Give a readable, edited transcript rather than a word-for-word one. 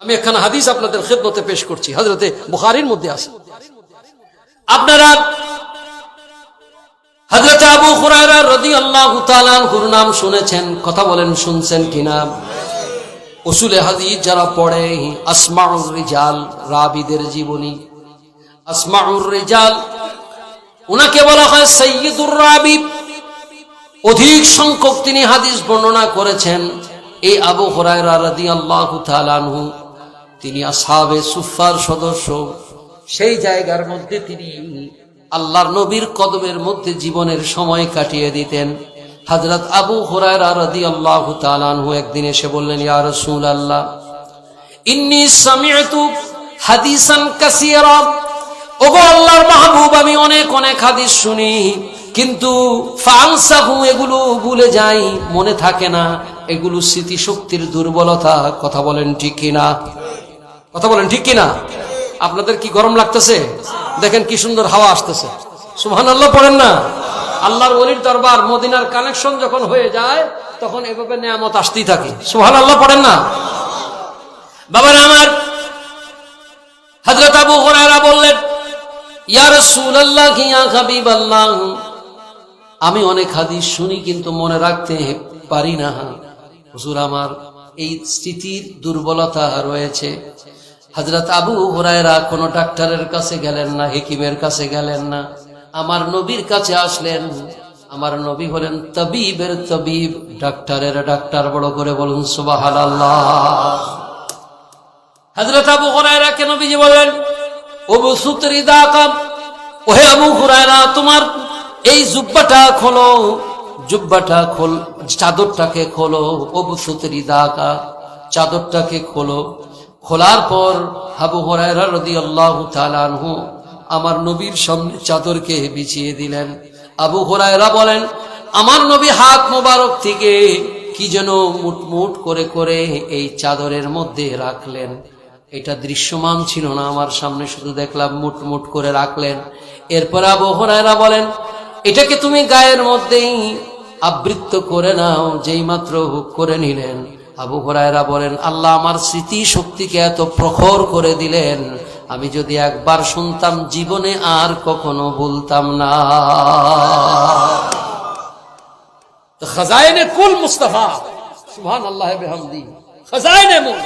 আমি একখানা হাদিস আপনাদের খেদমতে পেশ করছি, হযরতে বুখারীর মধ্যে আছে। আপনারা হযরত আবু হুরায়রা রাদিয়াল্লাহু তাআলা আনহুর নাম শুনেছেন, কথা বলেন শুনছেন কিনা? উসুলে হাদিস যারা পড়ে, আসমাউর রিজাল, রাবিদের জীবনী, আসমাউর রিজাল, উনাকে বলা হয় সাইয়্যিদুর রাবি। অধিক সংখ্যক তিনি হাদিস বর্ণনা করেছেন। এই আবু হুরায়রা রাদিয়াল্লাহু তাআলা আনহু তিনি আসহাবে সুফফার সদস্য। সেই জায়গার মধ্যে তিনি আল্লাহর নবীর কদমের মধ্যে জীবনের সময় কাটিয়ে দিতেন। হযরত আবু হুরায়রা রাদিয়াল্লাহু তাআলা আনহু একদিন এসে বললেন, ইয়া রাসূলুল্লাহ, ইন্নী সামি'তু হাদিসান কাসীরা। ওগো আল্লাহর মাহবুব, আমি অনেক অনেক হাদিস শুনি, কিন্তু ফানসাহু, এগুলো ভুলে যাই, মনে থাকে না। এগুলো স্মৃতিশক্তির দুর্বলতা। কথা বলেন ঠিক কিনা? কথা বলেন ঠিক কিনা? আপনাদের কি গরম লাগতেছে? দেখেন কি সুন্দর হাওয়া আসতেছে। সুবহানাল্লাহ পড়েন না? আল্লাহর ওলির দরবার, মদিনার কানেকশন যখন হয়ে যায় তখন এভাবে নিয়ামত আসতেই থাকে। সুবহানাল্লাহ পড়েন না? বাবারা আমার, হযরত আবু হুরায়রা বললেন, ইয়া রাসূলুল্লাহ, ইয়া হাবিবাল্লাহ, আমি অনেক হাদিস শুনি কিন্তু মনে রাখতে পারি না। হুজুর, আমার এই স্মৃতির দুর্বলতা রয়েছে। হযরত আবু হুরায়রা কোনো ডাক্তারের কাছে গেলেন না, হেকিমের কাছে গেলেন না, আমার নবীর কাছে আসলেন। আমার নবী হলেন তাবিবের তাবিব, ডাক্তারের ডাক্তার। বড় করে বলুন সুবহানাল্লাহ। হযরত আবু হুরায়রাকে নবীজি বলেন, উবসুত রিদাকা, ওহে আবু হুরায়রা, তোমার এই জুব্বাটা খোলো, জুব্বাটা খোল, চাদরটাকে খোলো। উবসুত রিদাকা, চাদরটাকে খোলো। খোলার পর আবু হুরায়রা রাদিয়াল্লাহু তাআলা আনহু আমার নবীর সামনে চাদরকে বিছিয়ে দিলেন। আবু হুরায়রা বলেন, আমার নবী হাত মোবারক থেকে কি যেন মুটমুট করে করে এই চাদরের মধ্যে রাখলেন। এটা দৃশ্যমান ছিল না আমার সামনে, শুধু দেখলাম মুটমুট করে রাখলেন। এরপর আবু হুরায়রা বলেন, এটাকে তুমি গায়ের মধ্যেই আবৃত করে নাও। যেই মাত্র করে নিলেন, আবু হুরায়রা বলেন, আল্লাহ আমার স্মৃতি শক্তিকে এত প্রখর করে দিলেন, আমি যদি একবার শুনতাম জীবনে আর কখনো ভুলতাম না। খাজাইনে কুল মুস্তাফা, সুবহানাল্লাহ বিহামদি, খাজাইনে মুল।